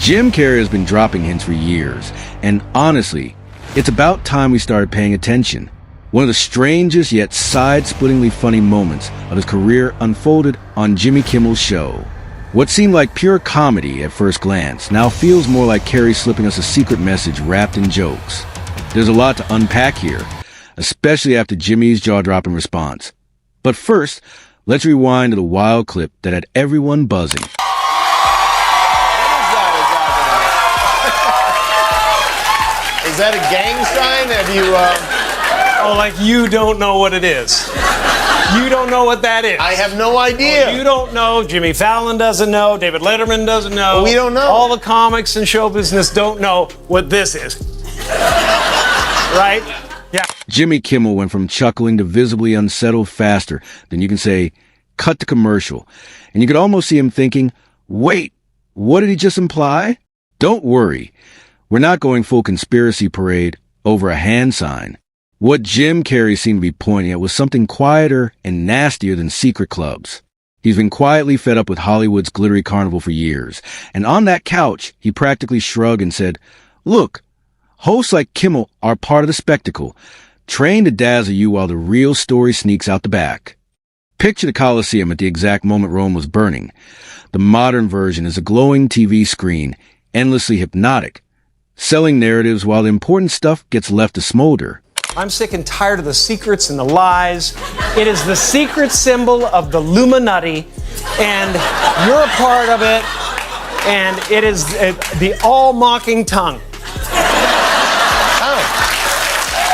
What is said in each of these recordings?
Jim Carrey has been dropping hints for years, and honestly, it's about time we started paying attention. One of the strangest yet side-splittingly funny moments of his career unfolded on Jimmy Kimmel's show. What seemed like pure comedy at first glance now feels more like Carrey slipping us a secret message wrapped in jokes. There's a lot to unpack here, especially after Jimmy's jaw-dropping response. But first, let's rewind to the wild clip that had everyone buzzing. Is that a gang sign? Have you, Oh, like you don't know what it is. You don't know what that is. I have no idea. You don't know. Jimmy Fallon doesn't know. David Letterman doesn't know. We don't know. All the comics and show business don't know what this is. Right? Yeah. Jimmy Kimmel went from chuckling to visibly unsettled faster than you can say, cut to commercial. And you could almost see him thinking, wait, what did he just imply? Don't worry. We're not going full conspiracy parade over a hand sign. What Jim Carrey seemed to be pointing at was something quieter and nastier than secret clubs. He's been quietly fed up with Hollywood's glittery carnival for years, and on that couch, he practically shrugged and said, look, hosts like Kimmel are part of the spectacle, trained to dazzle you while the real story sneaks out the back. Picture the Coliseum at the exact moment Rome was burning. The modern version is a glowing TV screen, endlessly hypnotic, selling narratives while the important stuff gets left to smolder. I'm sick and tired of the secrets and the lies. It is the secret symbol of the Illuminati, and you're a part of it, and it is the all-mocking tongue. Oh,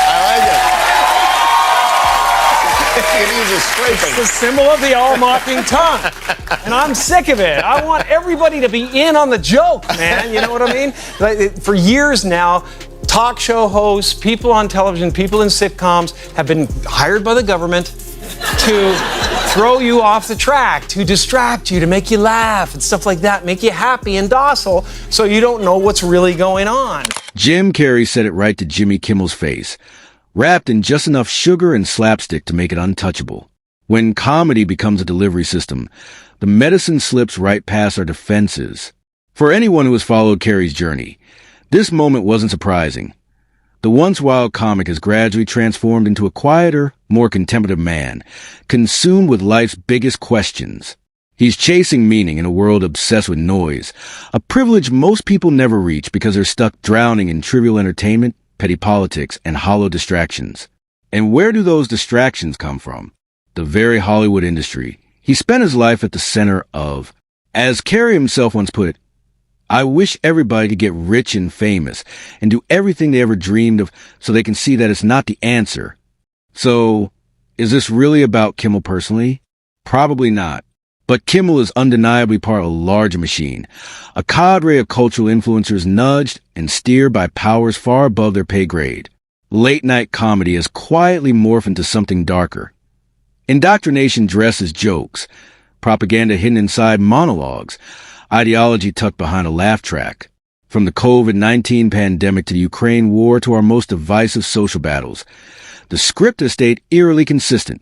I like it. It uses scraping. It's the symbol of the all-mocking tongue. And I'm sick of it. I want everybody to be in on the joke, man. You know what I mean? Like, for years now, talk show hosts, people on television, people in sitcoms have been hired by the government to throw you off the track, to distract you, to make you laugh and stuff like that, make you happy and docile so you don't know what's really going on. Jim Carrey said it right to Jimmy Kimmel's face, wrapped in just enough sugar and slapstick to make it untouchable. When comedy becomes a delivery system, the medicine slips right past our defenses. For anyone who has followed Carrey's journey, this moment wasn't surprising. The once wild comic has gradually transformed into a quieter, more contemplative man, consumed with life's biggest questions. He's chasing meaning in a world obsessed with noise, a privilege most people never reach because they're stuck drowning in trivial entertainment, petty politics, and hollow distractions. And where do those distractions come from? The very Hollywood industry he spent his life at the center of. As Carrey himself once put it, I wish everybody could get rich and famous and do everything they ever dreamed of so they can see that it's not the answer. So, is this really about Kimmel personally? Probably not. But Kimmel is undeniably part of a larger machine, a cadre of cultural influencers nudged and steered by powers far above their pay grade. Late-night comedy has quietly morphed into something darker. Indoctrination dressed as jokes, propaganda hidden inside monologues, ideology tucked behind a laugh track. From the COVID-19 pandemic to the Ukraine war to our most divisive social battles, the script has stayed eerily consistent.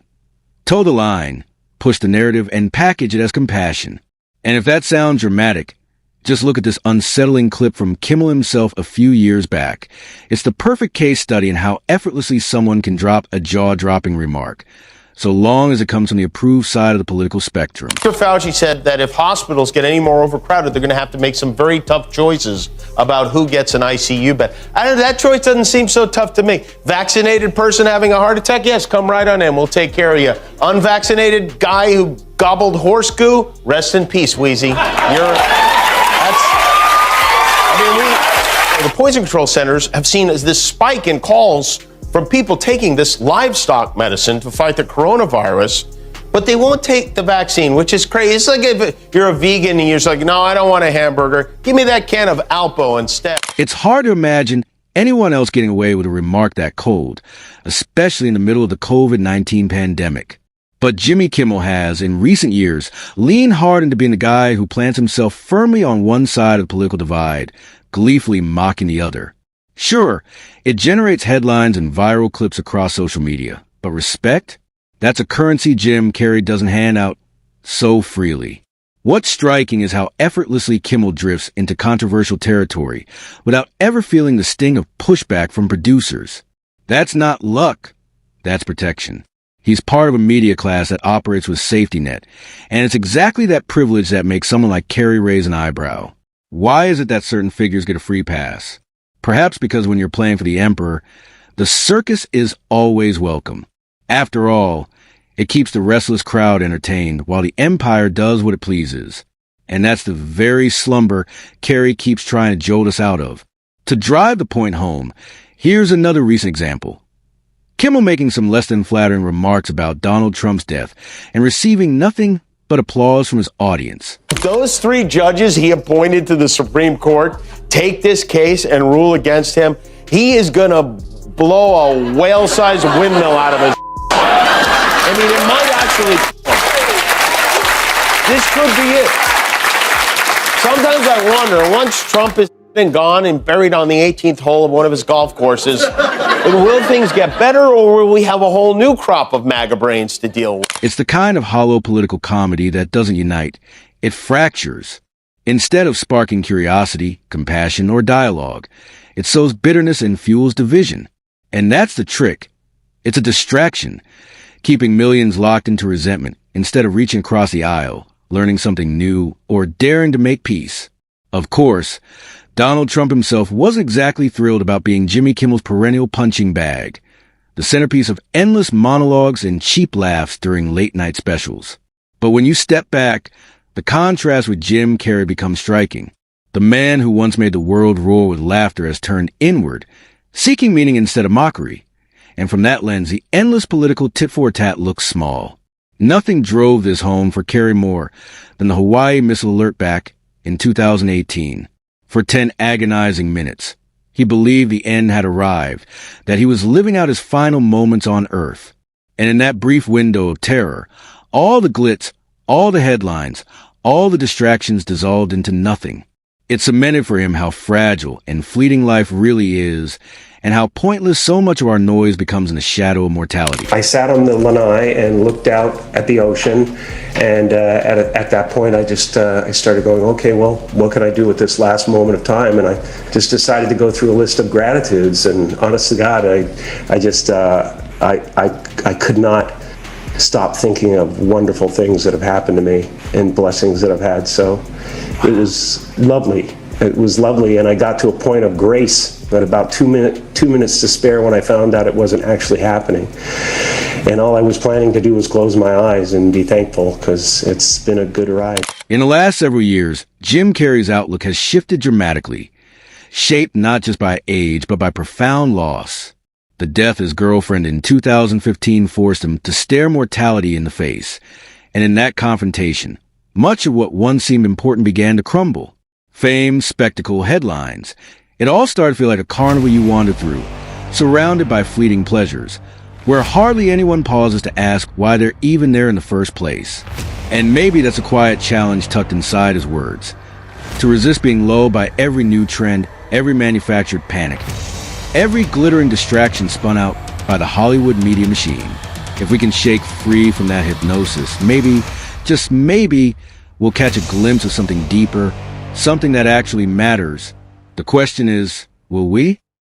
Toe the line, push the narrative, and package it as compassion. And if that sounds dramatic, just look at this unsettling clip from Kimmel himself a few years back. It's the perfect case study in how effortlessly someone can drop a jaw-dropping remark, so long as it comes from the approved side of the political spectrum. Dr. Fauci said that if hospitals get any more overcrowded, they're going to have to make some very tough choices about who gets an ICU bed. That choice doesn't seem so tough to me. Vaccinated person having a heart attack? Yes, come right on in. We'll take care of you. Unvaccinated guy who gobbled horse goo? Rest in peace, Wheezy. The poison control centers have seen this spike in calls from people taking this livestock medicine to fight the coronavirus, but they won't take the vaccine, which is crazy. It's like if you're a vegan and you're just like, no, I don't want a hamburger. Give me that can of Alpo instead. It's hard to imagine anyone else getting away with a remark that cold, especially in the middle of the COVID-19 pandemic. But Jimmy Kimmel has, in recent years, leaned hard into being the guy who plants himself firmly on one side of the political divide, gleefully mocking the other. Sure, it generates headlines and viral clips across social media, but respect? That's a currency Jim Carrey doesn't hand out so freely. What's striking is how effortlessly Kimmel drifts into controversial territory without ever feeling the sting of pushback from producers. That's not luck. That's protection. He's part of a media class that operates with safety net, and it's exactly that privilege that makes someone like Carrey raise an eyebrow. Why is it that certain figures get a free pass? Perhaps because when you're playing for the emperor, the circus is always welcome. After all, it keeps the restless crowd entertained while the empire does what it pleases. And that's the very slumber Carrey keeps trying to jolt us out of. To drive the point home, here's another recent example. Kimmel making some less than flattering remarks about Donald Trump's death and receiving nothing but applause from his audience. Those 3 judges he appointed to the Supreme Court take this case and rule against him. He is going to blow a whale-sized windmill out of his. I mean, it might actually. This could be it. Sometimes I wonder, once Trump is gone and buried on the 18th hole of one of his golf courses, will things get better, or will we have a whole new crop of MAGA brains to deal with? It's the kind of hollow political comedy that doesn't unite. It fractures. Instead of sparking curiosity, compassion, or dialogue, it sows bitterness and fuels division. And that's the trick. It's a distraction, keeping millions locked into resentment instead of reaching across the aisle, learning something new, or daring to make peace. Of course, Donald Trump himself wasn't exactly thrilled about being Jimmy Kimmel's perennial punching bag, the centerpiece of endless monologues and cheap laughs during late-night specials. But when you step back, the contrast with Jim Carrey becomes striking. The man who once made the world roar with laughter has turned inward, seeking meaning instead of mockery. And from that lens, the endless political tit-for-tat looks small. Nothing drove this home for Carrey more than the Hawaii missile alert back in 2018. For 10 agonizing minutes, he believed the end had arrived, that he was living out his final moments on Earth. And in that brief window of terror, all the glitz, all the headlines, all the distractions dissolved into nothing. It cemented for him how fragile and fleeting life really is, and how pointless so much of our noise becomes in the shadow of mortality. I sat on the lanai and looked out at the ocean, and at that point I started going, okay, well, what can I do with this last moment of time? And I just decided to go through a list of gratitudes, and honest to God, I could not stop thinking of wonderful things that have happened to me and blessings that I've had. So it was lovely. It was lovely, and I got to a point of grace at about 2 minutes to spare when I found out it wasn't actually happening. And all I was planning to do was close my eyes and be thankful, because it's been a good ride. In the last several years, Jim Carrey's outlook has shifted dramatically, shaped not just by age, but by profound loss. The death of his girlfriend in 2015 forced him to stare mortality in the face. And in that confrontation, much of what once seemed important began to crumble. Fame, spectacle, headlines. It all started to feel like a carnival you wandered through, surrounded by fleeting pleasures, where hardly anyone pauses to ask why they're even there in the first place. And maybe that's a quiet challenge tucked inside his words. To resist being lulled by every new trend, every manufactured panic, every glittering distraction spun out by the Hollywood media machine. If we can shake free from that hypnosis, maybe, just maybe, we'll catch a glimpse of something deeper, something that actually matters. The question is, will we?